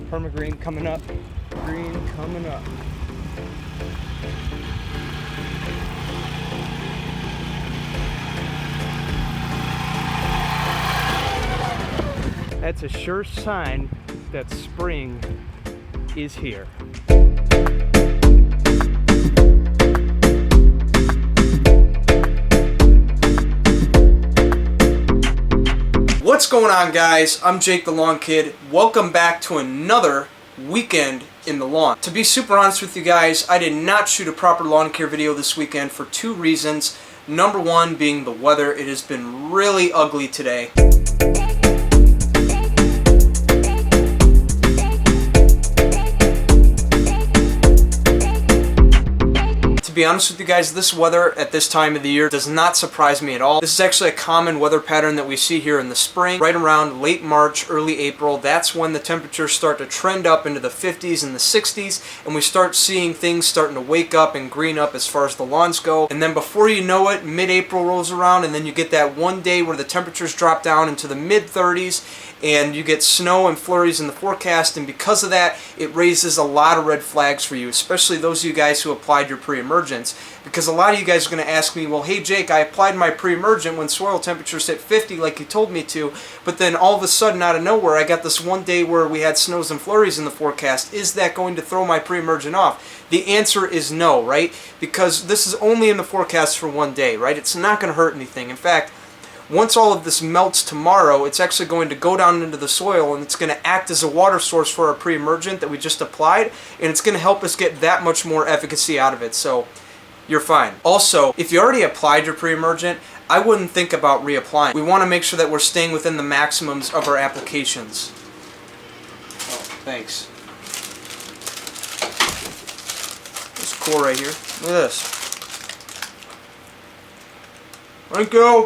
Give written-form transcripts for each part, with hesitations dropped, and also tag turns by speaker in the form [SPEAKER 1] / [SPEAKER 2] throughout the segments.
[SPEAKER 1] Perma-green coming up. Green coming up. That's a sure sign that spring is here. What's going on, guys? I'm Jake the Lawn Kid. Welcome back to another weekend in the lawn. To be super honest with you guys, I did not shoot a proper lawn care video this weekend for two reasons. Number one being the weather. It has been really ugly today. To be honest with you guys, this weather at this time of the year does not surprise me at all. This is actually a common weather pattern that we see here in the spring. Right around late March, early April, that's when the temperatures start to trend up into the 50s and the 60s, and we start seeing things starting to wake up and green up as far as the lawns go. And then before you know it, mid-April rolls around, and then you get that one day where the temperatures drop down into the mid-30s, and you get snow and flurries in the forecast, and because of that, it raises a lot of red flags for you, especially those of you guys who applied your pre-emergents. Because a lot of you guys are going to ask me, well, hey Jake, I applied my pre-emergent when soil temperatures hit 50 like you told me to, but then all of a sudden out of nowhere I got this one day where we had snows and flurries in the forecast. Is that going to throw my pre-emergent off? The answer is no, right? Because this is only in the forecast for one day, right? It's not going to hurt anything. In fact, once all of this melts tomorrow, it's actually going to go down into the soil and it's going to act as a water source for our pre-emergent that we just applied, and it's going to help us get that much more efficacy out of it. So you're fine. Also, if you already applied your pre-emergent, I wouldn't think about reapplying. We want to make sure that we're staying within the maximums of our applications. Oh, thanks. It's cool right here. Look at this. Thank you.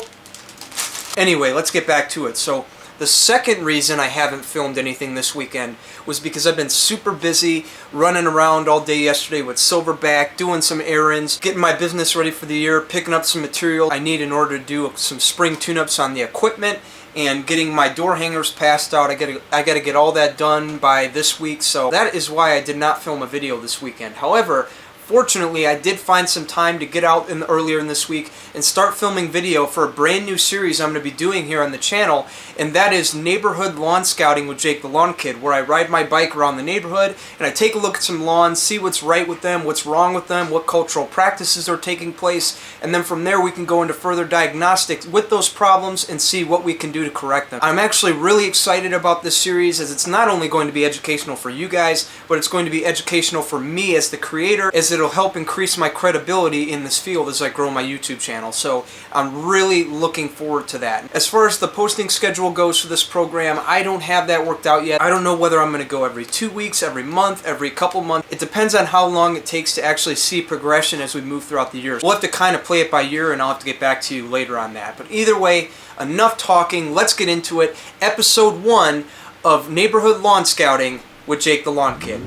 [SPEAKER 1] Anyway, let's get back to it. So the second reason I haven't filmed anything this weekend was because I've been super busy running around all day yesterday with Silverback, doing some errands, getting my business ready for the year, picking up some material I need in order to do some spring tune-ups on the equipment, and getting my door hangers passed out. I gotta get all that done by this week, so that is why I did not film a video this weekend. However, fortunately, I did find some time to get out earlier in this week and start filming video for a brand new series I'm going to be doing here on the channel, and that is Neighborhood Lawn Scouting with Jake the Lawn Kid, where I ride my bike around the neighborhood and I take a look at some lawns, see what's right with them, what's wrong with them, what cultural practices are taking place, and then from there we can go into further diagnostics with those problems and see what we can do to correct them. I'm actually really excited about this series, as it's not only going to be educational for you guys, but it's going to be educational for me as the creator, as it'll help increase my credibility in this field as I grow my YouTube channel. So I'm really looking forward to that. As far as the posting schedule goes for this program, I don't have that worked out yet. I don't know whether I'm going to go every 2 weeks, every month, every couple months. It depends on how long it takes to actually see progression as we move throughout the year. We'll have to kind of play it by ear, and I'll have to get back to you later on that. But either way, enough talking. Let's get into it. Episode 1 of Neighborhood Lawn Scouting with Jake the Lawn Kid.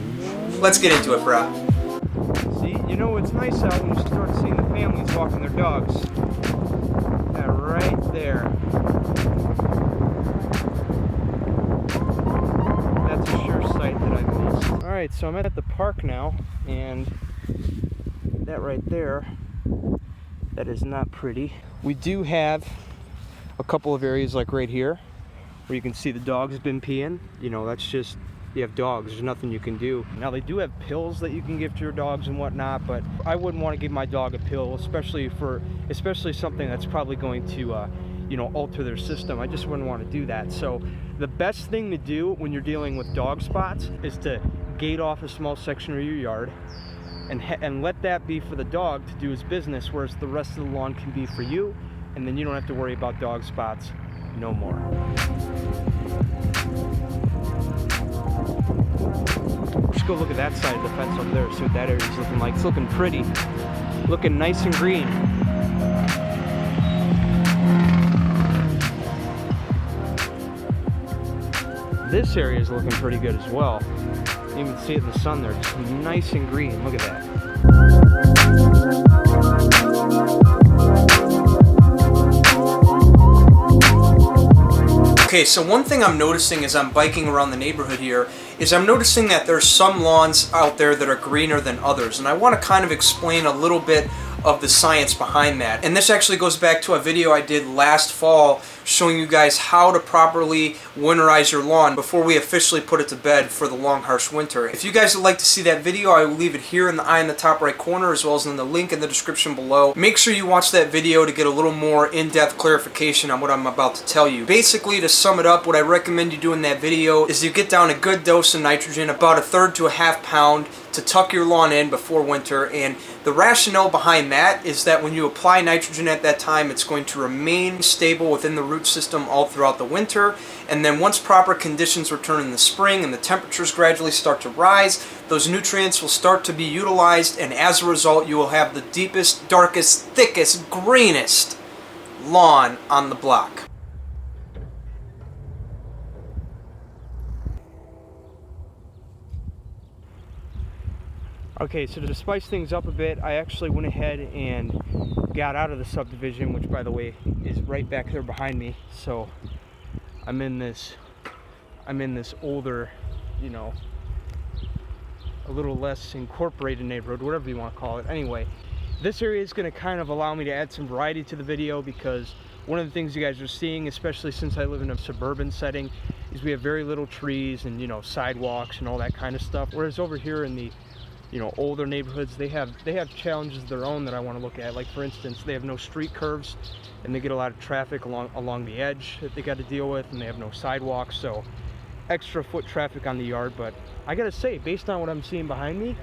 [SPEAKER 1] Let's get into it, bro. You know what's nice out when you start seeing the families walking their dogs? That right there. That's a sure sight that I've missed. Alright, so I'm at the park now, and that right there, that is not pretty. We do have a couple of areas like right here where you can see the dogs have been peeing. You know, that's just, you have dogs, there's nothing you can do. Now they do have pills that you can give to your dogs and whatnot, but I wouldn't want to give my dog a pill, especially something that's probably going to you know, alter their system. I just wouldn't want to do that. So the best thing to do when you're dealing with dog spots is to gate off a small section of your yard and let that be for the dog to do his business, whereas the rest of the lawn can be for you, and then you don't have to worry about dog spots no more. Let's go look at that side of the fence over there, see what that area is looking like. It's looking pretty, looking nice and green. This area is looking pretty good as well. You can see it in the sun there, just nice and green. Look at that. Okay, so one thing I'm noticing as I'm biking around the neighborhood here is I'm noticing that there's some lawns out there that are greener than others, and I want to kind of explain a little bit of the science behind that. And this actually goes back to a video I did last fall showing you guys how to properly winterize your lawn before we officially put it to bed for the long harsh winter. If you guys would like to see that video, I will leave it here in the eye in the top right corner as well as in the link in the description below. Make sure you watch that video to get a little more in-depth clarification on what I'm about to tell you. Basically, to sum it up, what I recommend you do in that video is you get down a good dose of nitrogen, about 1/3 to 1/2 pound, to tuck your lawn in before winter. And the rationale behind that is that when you apply nitrogen at that time, it's going to remain stable within the root system all throughout the winter. And then once proper conditions return in the spring and the temperatures gradually start to rise, those nutrients will start to be utilized, and as a result you will have the deepest, darkest, thickest, greenest lawn on the block. Okay, so to spice things up a bit, I actually went ahead and got out of the subdivision, which by the way is right back there behind me. So I'm in this older, you know, a little less incorporated neighborhood, whatever you want to call it. Anyway, this area is going to kind of allow me to add some variety to the video, because one of the things you guys are seeing, especially since I live in a suburban setting, is we have very little trees and, you know, sidewalks and all that kind of stuff. Whereas over here in the, you know, older neighborhoods, they have challenges of their own that I want to look at. Like, for instance, they have no street curves, and they get a lot of traffic along the edge that they got to deal with, and they have no sidewalks, so extra foot traffic on the yard. But I gotta say, based on what I'm seeing behind me,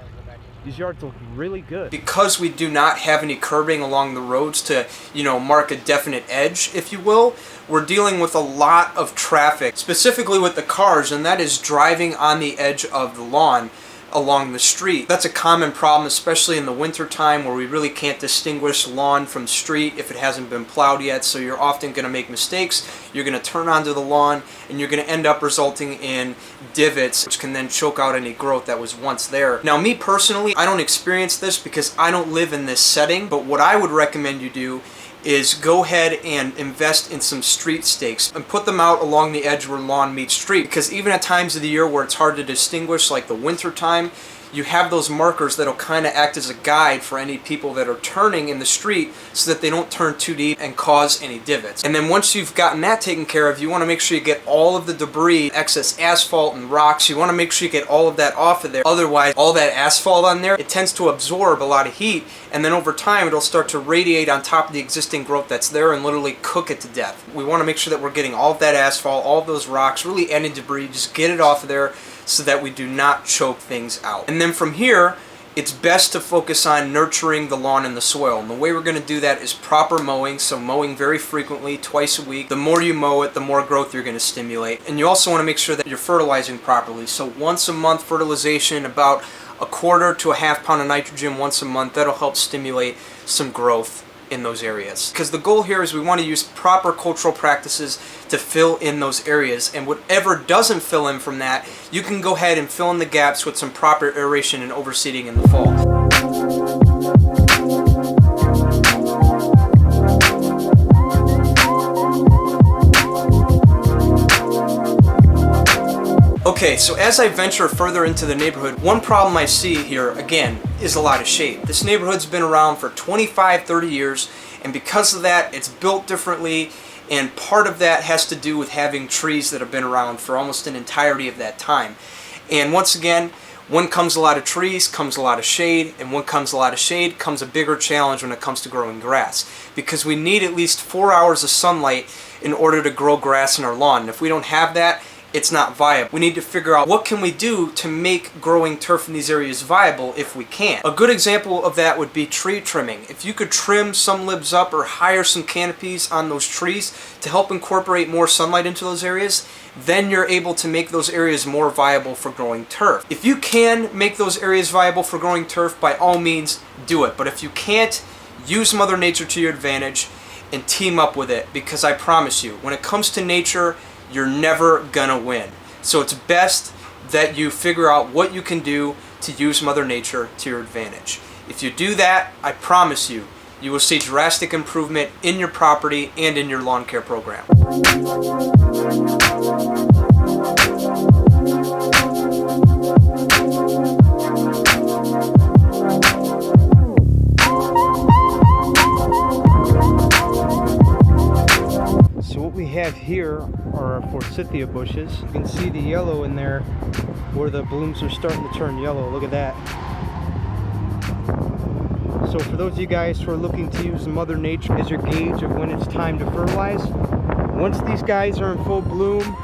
[SPEAKER 1] these yards look really good. Because we do not have any curbing along the roads to, you know, mark a definite edge, if you will, we're dealing with a lot of traffic, specifically with the cars, and that is driving on the edge of the lawn along the street. That's a common problem, especially in the winter time, where we really can't distinguish lawn from street if it hasn't been plowed yet. So you're often going to make mistakes. You're going to turn onto the lawn and you're going to end up resulting in divots, which can then choke out any growth that was once there. Now, me personally, I don't experience this because I don't live in this setting, but what I would recommend you do is go ahead and invest in some street stakes and put them out along the edge where lawn meets street, because even at times of the year where it's hard to distinguish, like the winter time, you have those markers that'll kind of act as a guide for any people that are turning in the street so that they don't turn too deep and cause any divots. And then once you've gotten that taken care of, you want to make sure you get all of the debris, excess asphalt and rocks, you want to make sure you get all of that off of there. Otherwise, all that asphalt on there, it tends to absorb a lot of heat, and then over time it'll start to radiate on top of the existing growth that's there and literally cook it to death. We want to make sure that we're getting all of that asphalt, all of those rocks, really any debris, just get it off of there so that we do not choke things out. And then from here, it's best to focus on nurturing the lawn and the soil. And the way we're going to do that is proper mowing, so mowing very frequently, twice a week. The more you mow it, the more growth you're going to stimulate. And you also want to make sure that you're fertilizing properly. So once a month fertilization, about 1/4 to 1/2 pound of nitrogen once a month, that'll help stimulate some growth in those areas. Because the goal here is we want to use proper cultural practices to fill in those areas, and whatever doesn't fill in from that, you can go ahead and fill in the gaps with some proper aeration and overseeding in the fall. Okay, so as I venture further into the neighborhood, one problem I see here, again, is a lot of shade. This neighborhood's been around for 25, 30 years, and because of that, it's built differently, and part of that has to do with having trees that have been around for almost an entirety of that time. And once again, when comes a lot of trees, comes a lot of shade, and when comes a lot of shade, comes a bigger challenge when it comes to growing grass. Because we need at least 4 hours of sunlight in order to grow grass in our lawn, and if we don't have that, it's not viable. We need to figure out what can we do to make growing turf in these areas viable if we can. A good example of that would be tree trimming. If you could trim some limbs up or hire some canopies on those trees to help incorporate more sunlight into those areas, then you're able to make those areas more viable for growing turf. If you can make those areas viable for growing turf, by all means do it. But if you can't, use Mother Nature to your advantage and team up with it, because I promise you, when it comes to nature, you're never gonna win. So it's best that you figure out what you can do to use Mother Nature to your advantage. If you do that, I promise you, you will see drastic improvement in your property and in your lawn care program.
[SPEAKER 2] So what we have here are our Forsythia bushes. You can see the yellow in there where the blooms are starting to turn yellow. Look at that. So for those of you guys who are looking to use Mother Nature as your gauge of when it's time to fertilize, once these guys are in full bloom,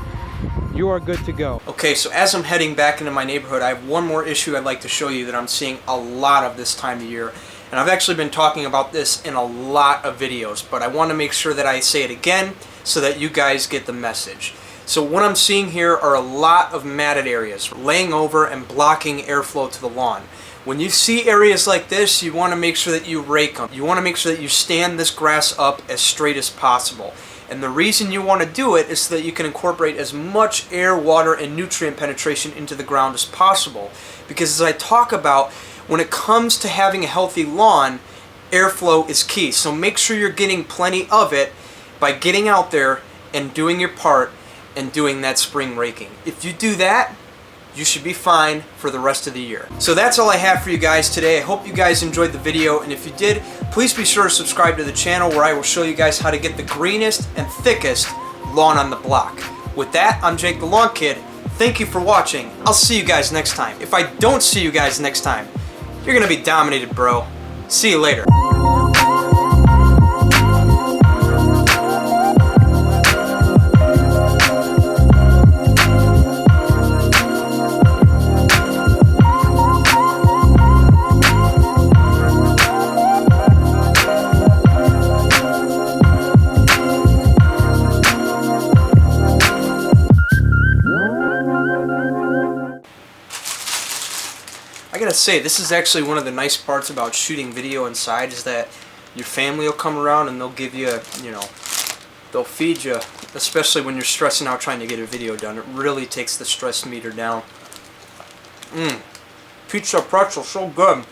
[SPEAKER 2] you are good to go.
[SPEAKER 1] Okay, so as I'm heading back into my neighborhood, I have one more issue I'd like to show you that I'm seeing a lot of this time of year. And I've actually been talking about this in a lot of videos, but I want to make sure that I say it again so that you guys get the message. So what I'm seeing here are a lot of matted areas, laying over and blocking airflow to the lawn. When you see areas like this, you want to make sure that you rake them. You want to make sure that you stand this grass up as straight as possible. And the reason you want to do it is so that you can incorporate as much air, water, and nutrient penetration into the ground as possible. Because as I talk about, when it comes to having a healthy lawn, airflow is key. So make sure you're getting plenty of it by getting out there and doing your part and doing that spring raking. If you do that, you should be fine for the rest of the year. So that's all I have for you guys today. I hope you guys enjoyed the video, and if you did, please be sure to subscribe to the channel where I will show you guys how to get the greenest and thickest lawn on the block. With that, I'm Jake the Lawn Kid. Thank you for watching. I'll see you guys next time. If I don't see you guys next time, you're gonna be dominated, bro. See you later. I gotta say, this is actually one of the nice parts about shooting video inside, is that your family will come around and they'll give you, they'll feed you, especially when you're stressing out trying to get a video done. It really takes the stress meter down. Pizza pretzel, so good.